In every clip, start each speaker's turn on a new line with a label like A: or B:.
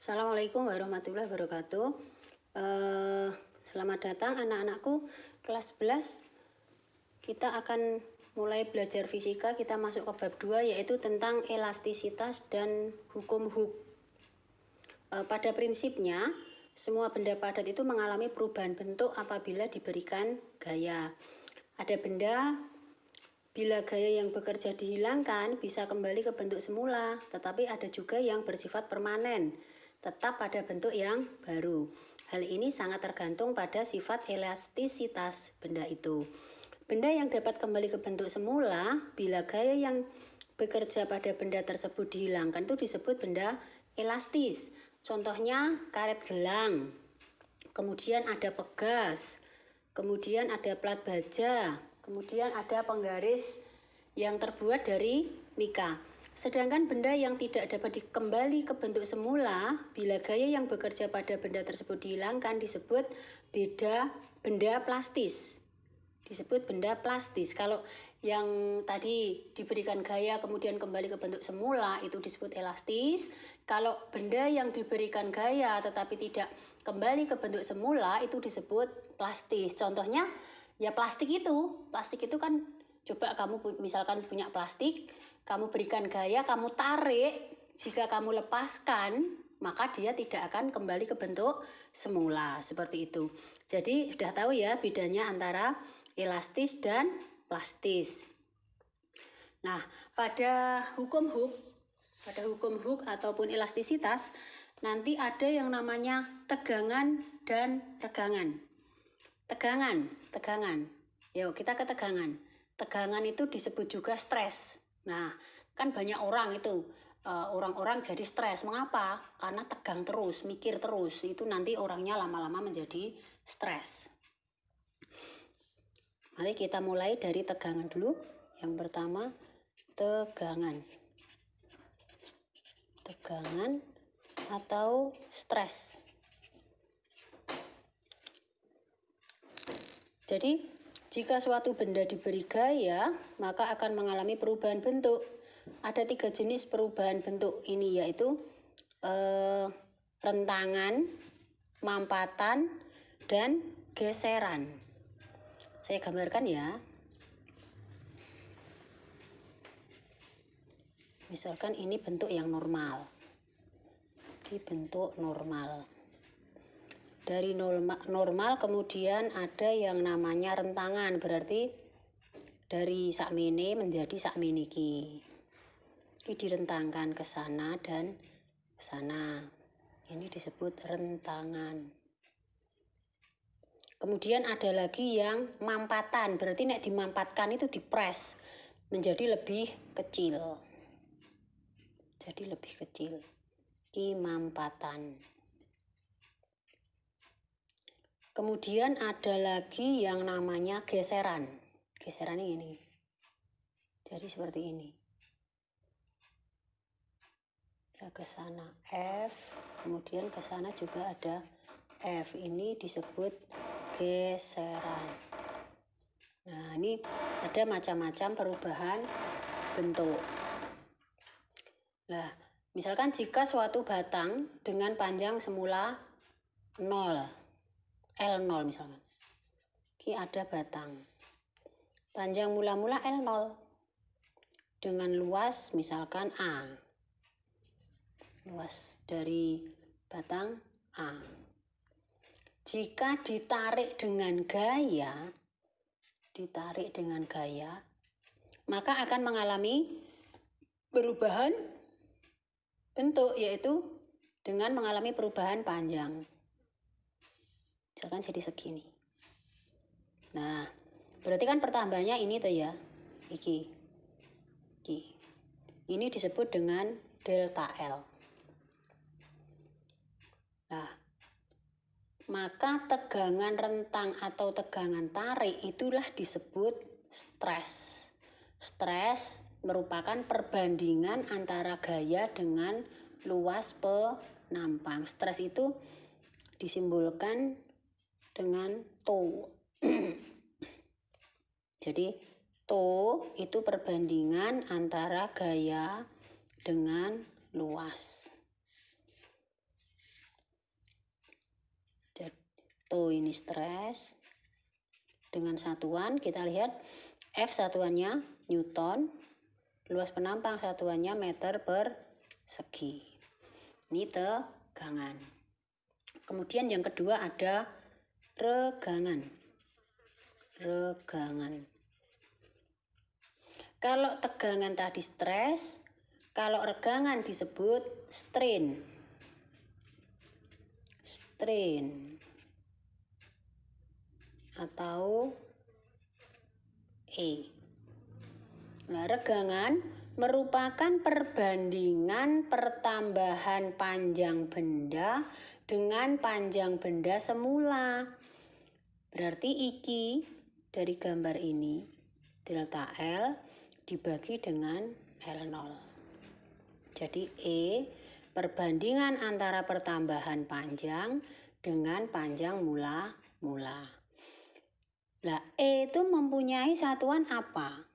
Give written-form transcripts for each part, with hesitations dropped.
A: Assalamualaikum warahmatullahi wabarakatuh. Selamat datang anak-anakku kelas 11. Kita akan mulai belajar fisika. Kita masuk ke bab 2 yaitu tentang elastisitas dan hukum Hooke. Pada prinsipnya, semua benda padat itu mengalami perubahan bentuk apabila diberikan gaya. Ada benda bila gaya yang bekerja dihilangkan bisa kembali ke bentuk semula, tetapi ada juga yang bersifat permanen, tetap pada bentuk yang baru. Hal ini sangat tergantung pada sifat elastisitas benda itu. Benda yang dapat kembali ke bentuk semula bila gaya yang bekerja pada benda tersebut dihilangkan itu disebut benda elastis. Contohnya karet gelang, kemudian ada pegas, kemudian ada plat baja, kemudian ada penggaris yang terbuat dari mika. Sedangkan benda yang tidak dapat kembali ke bentuk semula bila gaya yang bekerja pada benda tersebut dihilangkan disebut benda plastis. Disebut benda plastis. Kalau yang tadi diberikan gaya kemudian kembali ke bentuk semula itu disebut elastis. Kalau benda yang diberikan gaya tetapi tidak kembali ke bentuk semula itu disebut plastis. Contohnya ya plastik itu kan, coba kamu misalkan punya plastik, kamu berikan gaya, kamu tarik, jika kamu lepaskan maka dia tidak akan kembali ke bentuk semula, seperti itu. Jadi sudah tahu ya bedanya antara elastis dan plastis. Nah, pada hukum Hooke ataupun elastisitas nanti ada yang namanya tegangan dan regangan. Tegangan. Yuk kita ke tegangan. Tegangan itu disebut juga stres. Nah, kan banyak orang itu, orang-orang jadi stres. Mengapa? Karena tegang terus, mikir terus. Itu nanti orangnya lama-lama menjadi stres. Mari kita mulai dari tegangan dulu. Yang pertama, tegangan. Tegangan atau stres. Jadi, jika suatu benda diberi gaya, maka akan mengalami perubahan bentuk. Ada 3 jenis perubahan bentuk ini, yaitu rentangan, mampatan, dan geseran. Saya gambarkan ya. Misalkan ini bentuk yang normal. Ini bentuk normal. Dari normal kemudian ada yang namanya rentangan, berarti dari sakmene menjadi sakmene iki. Ini direntangkan ke sana dan ke sana. Ini disebut rentangan. Kemudian ada lagi yang mampatan, berarti nek dimampatkan itu dipres menjadi lebih kecil. Jadi lebih kecil. Ini mampatan. Kemudian ada lagi yang namanya geseran. Geseran ini. Jadi seperti ini. Ya ke sana F, kemudian ke sana juga ada F. Ini disebut geseran. Nah, ini ada macam-macam perubahan bentuk. Nah, misalkan jika suatu batang dengan panjang semula 0, L0 misalkan. Ini ada batang. Panjang mula-mula L0. Dengan luas misalkan A. Luas dari batang A. Jika ditarik dengan gaya, maka akan mengalami perubahan bentuk, yaitu dengan mengalami perubahan panjang. Misalkan jadi segini. Nah, berarti kan pertambahannya ini tuh ya. Iki. Ini disebut dengan delta L. Nah, maka tegangan rentang atau tegangan tarik itulah disebut stres. Stres merupakan perbandingan antara gaya dengan luas penampang. Stres itu disimbolkan dengan tau. Jadi tau itu perbandingan antara gaya dengan luas. ini stres. Dengan satuan kita lihat F satuannya Newton, luas penampang satuannya meter persegi. Ini tegangan. Kemudian yang kedua ada regangan. Regangan. Kalau tegangan tadi stres, kalau regangan disebut strain. Strain atau E. Nah, regangan merupakan perbandingan pertambahan panjang benda dengan panjang benda semula. Berarti iki dari gambar ini, delta L dibagi dengan L0. Jadi E, perbandingan antara pertambahan panjang dengan panjang mula-mula. Nah, E itu mempunyai satuan apa?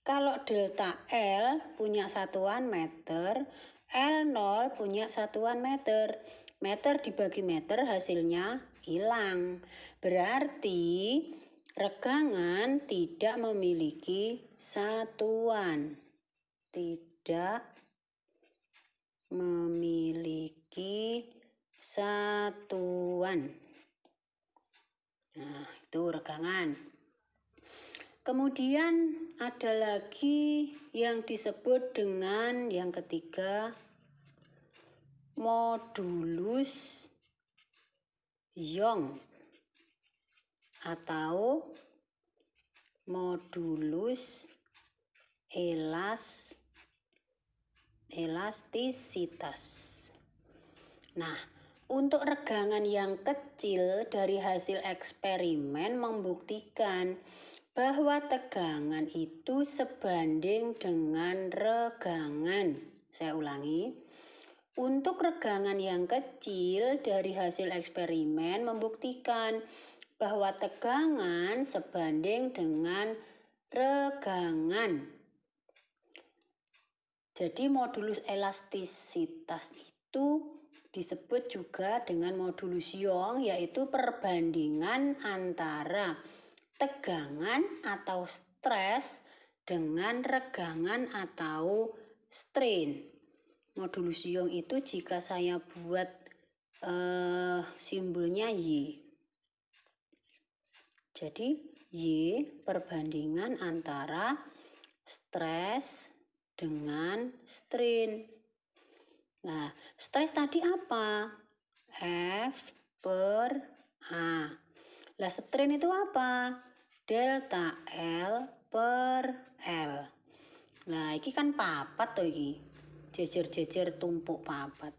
A: Kalau delta L punya satuan meter, L0 punya satuan meter. Meter dibagi meter hasilnya hilang. Berarti regangan tidak memiliki satuan. Tidak memiliki satuan. Nah, itu regangan. Kemudian ada lagi yang disebut dengan yang ketiga modulus Young atau modulus elastisitas. Nah, untuk regangan yang kecil dari hasil eksperimen membuktikan bahwa tegangan itu sebanding dengan regangan. Saya ulangi. Untuk regangan yang kecil dari hasil eksperimen membuktikan bahwa tegangan sebanding dengan regangan. Jadi modulus elastisitas itu disebut juga dengan modulus Young, yaitu perbandingan antara tegangan atau stres dengan regangan atau strain. Modulus Young itu jika saya buat simbolnya Y. Jadi Y perbandingan antara stres dengan strain. Nah, stres tadi apa? F per A. Lah, strain itu apa? Delta L per L. Nah, ini kan papat toh iki. Jejer-jejer tumpuk papat.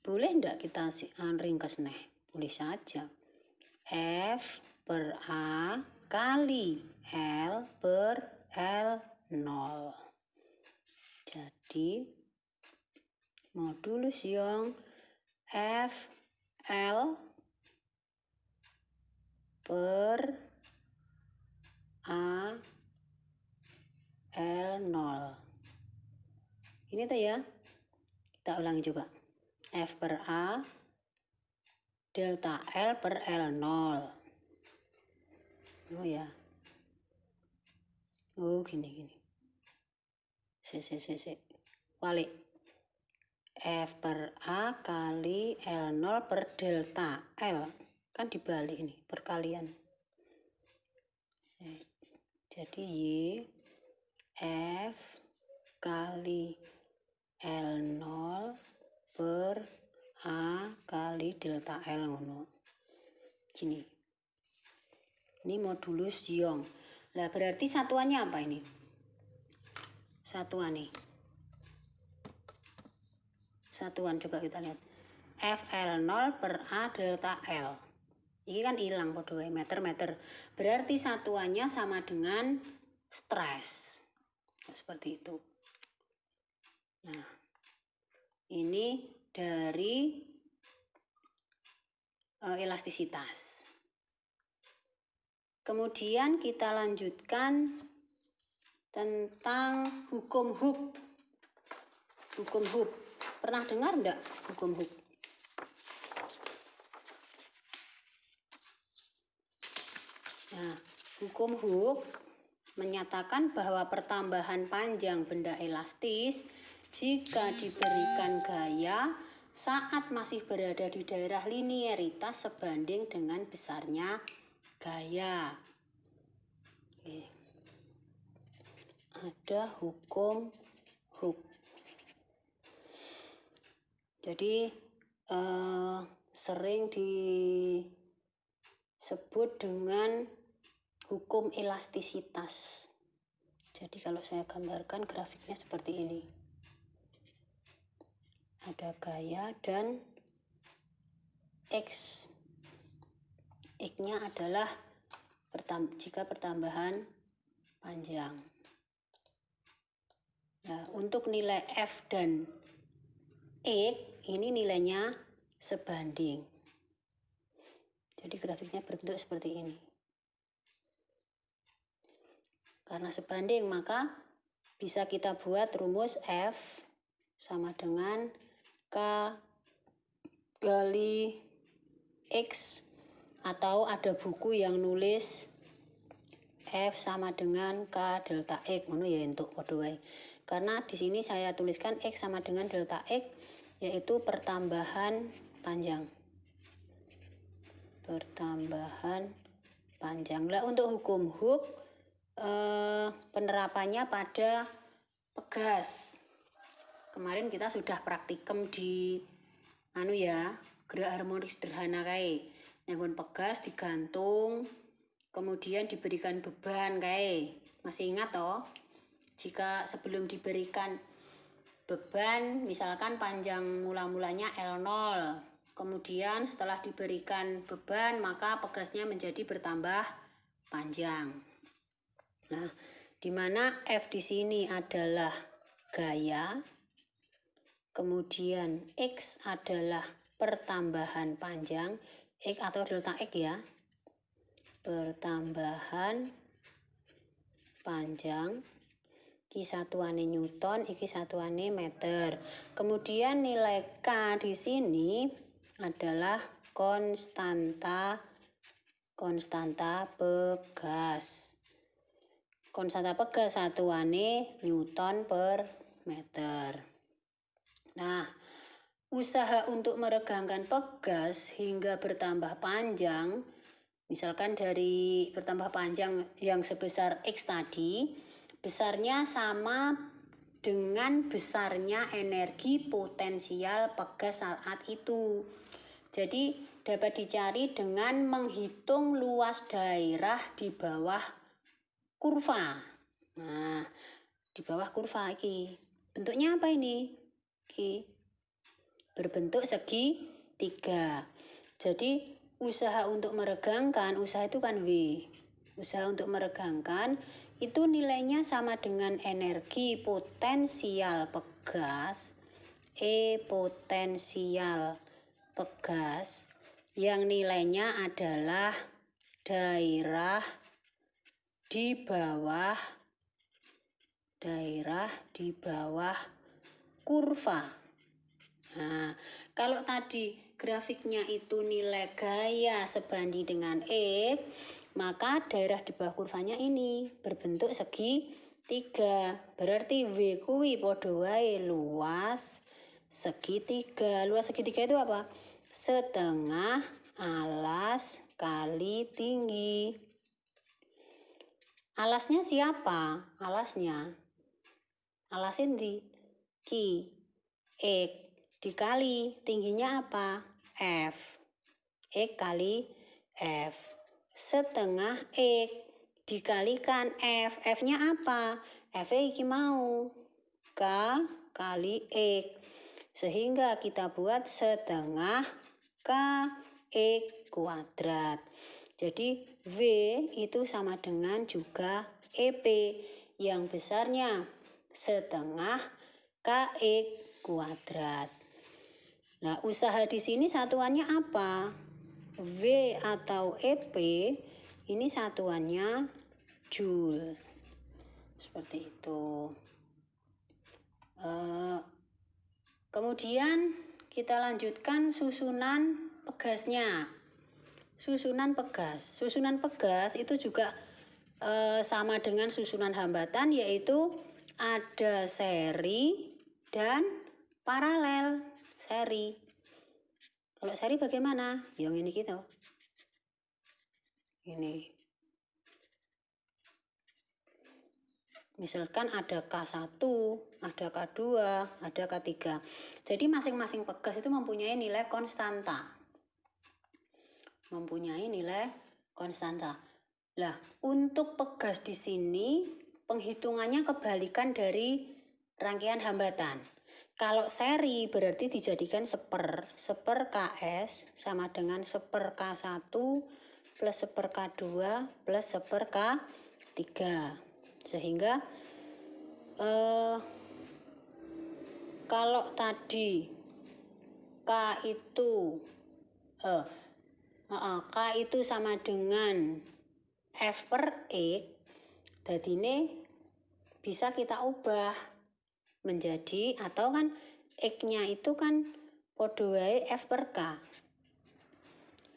A: Boleh enggak kita ringkas nih? Boleh saja. F per A kali L per L0. Jadi modulus Young F L per A L0. Ini tuh ya. Kita ulangi coba. F per A delta L per L0. Oh ya. Oh gini. Balik. F per A kali L0 per delta L. Kan dibalik ini, perkalian. Jadi Y F kali L0 per A kali delta L ngono. Gini. Ini modulus Young. Lah berarti satuannya apa ini? Satuan coba kita lihat. FL0 per A delta L. Ini kan hilang podo meter. Berarti satuannya sama dengan stres. Seperti itu. Nah, ini dari elastisitas. Kemudian kita lanjutkan tentang hukum Hooke. Hukum Hooke. Pernah dengar enggak hukum Hooke? Hukum Hooke menyatakan bahwa pertambahan panjang benda elastis jika diberikan gaya saat masih berada di daerah linearitas sebanding dengan besarnya gaya. Oke. Ada hukum Hooke. Jadi sering disebut dengan hukum elastisitas. Jadi kalau saya gambarkan grafiknya seperti ini. Ada gaya dan X. X-nya adalah jika pertambahan panjang. Nah, untuk nilai F dan X ini nilainya sebanding. Jadi grafiknya berbentuk seperti ini. Karena sebanding maka bisa kita buat rumus F sama dengan K kali X, atau ada buku yang nulis F sama dengan K delta X, ngono ya untuk padha wae. Karena di sini saya tuliskan X sama dengan delta X, yaitu pertambahan panjang. Pertambahan panjang. Lah untuk hukum Hooke penerapannya pada pegas. Kemarin kita sudah praktikum di gerak harmonik sederhana kae. Nanggon pegas digantung, kemudian diberikan beban kae. Masih ingat toh? Jika sebelum diberikan beban, misalkan panjang mula-mulanya L0, kemudian setelah diberikan beban maka pegasnya menjadi bertambah panjang. Nah, di mana F di sini adalah gaya, kemudian X adalah pertambahan panjang, X atau delta X ya, pertambahan panjang. Iki satuane Newton, iki satuane meter. Kemudian nilai K di sini adalah konstanta pegas. Konstanta pegas satuane Newton per meter. Nah, usaha untuk meregangkan pegas hingga bertambah panjang, misalkan dari bertambah panjang yang sebesar X tadi, besarnya sama dengan besarnya energi potensial pegas saat itu. Jadi dapat dicari dengan menghitung luas daerah di bawah kurva. Nah, di bawah kurva iki. Bentuknya apa ini? Iki berbentuk segitiga. Jadi usaha untuk meregangkan, usaha itu kan W. Usaha untuk meregangkan itu nilainya sama dengan energi potensial pegas, E potensial pegas, yang nilainya adalah daerah di bawah kurva. Nah, kalau tadi grafiknya itu nilai gaya sebanding dengan X, maka daerah di bawah kurvanya ini berbentuk segitiga. Berarti W kuwi padha wae luas segitiga. Luas segitiga itu apa? Setengah alas kali tinggi. Alasnya siapa? Alas endi? Ki. X dikali tingginya apa? F. X kali F. Setengah X dikalikan F. F-nya apa? F-nya iki mau. K kali X. Sehingga kita buat setengah KX kuadrat. Jadi V itu sama dengan juga EP yang besarnya setengah KX kuadrat. Nah, usaha di sini satuannya apa? V atau EP ini satuannya Joule. Seperti itu. Kemudian kita lanjutkan susunan pegasnya. Susunan pegas itu juga sama dengan susunan hambatan, yaitu ada seri dan paralel. Seri. Kalau seri bagaimana? Yang ini gitu. Ini. Misalkan ada K1, ada K2, ada K3. Jadi masing-masing pegas itu mempunyai nilai konstanta. Nah, untuk pegas di sini penghitungannya kebalikan dari rangkaian hambatan. Kalau seri berarti dijadikan seper Ks sama dengan seper K1 plus seper K2 plus seper K3. Sehingga kalau tadi K itu sama dengan F per X, jadi ini bisa kita ubah menjadi, atau kan X-nya itu kan podo wae F per K.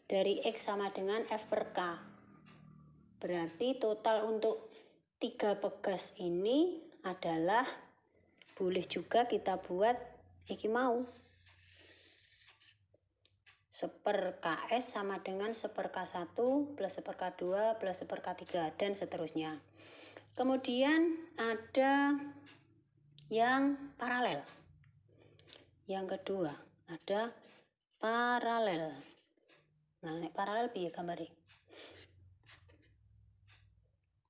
A: Dari X sama dengan F per K. Berarti total untuk 3 pegas ini adalah, boleh juga kita buat iki mau. Seper Ks sama dengan seper K1 plus seper K2 plus seper K3 dan seterusnya. Kemudian ada yang paralel. Yang kedua ada paralel. Nah, paralel piye gambare?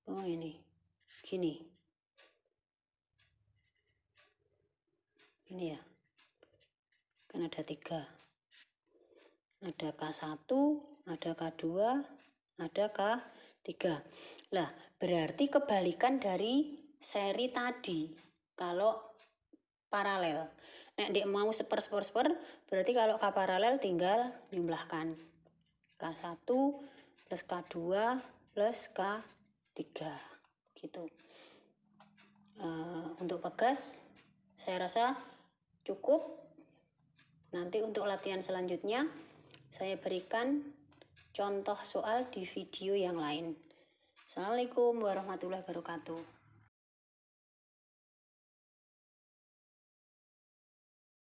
A: Oh, ini. Gini. Ini ya. Kan ada 3. Ada K1, ada K2, ada K3. Lah, berarti kebalikan dari seri tadi. Kalau paralel. Nek dek mau seper, berarti kalau K paralel tinggal jumlahkan K1 plus K2 plus K3. Gitu. Untuk pegas saya rasa cukup. Nanti untuk latihan selanjutnya saya berikan contoh soal di video yang lain. Assalamualaikum warahmatullahi wabarakatuh.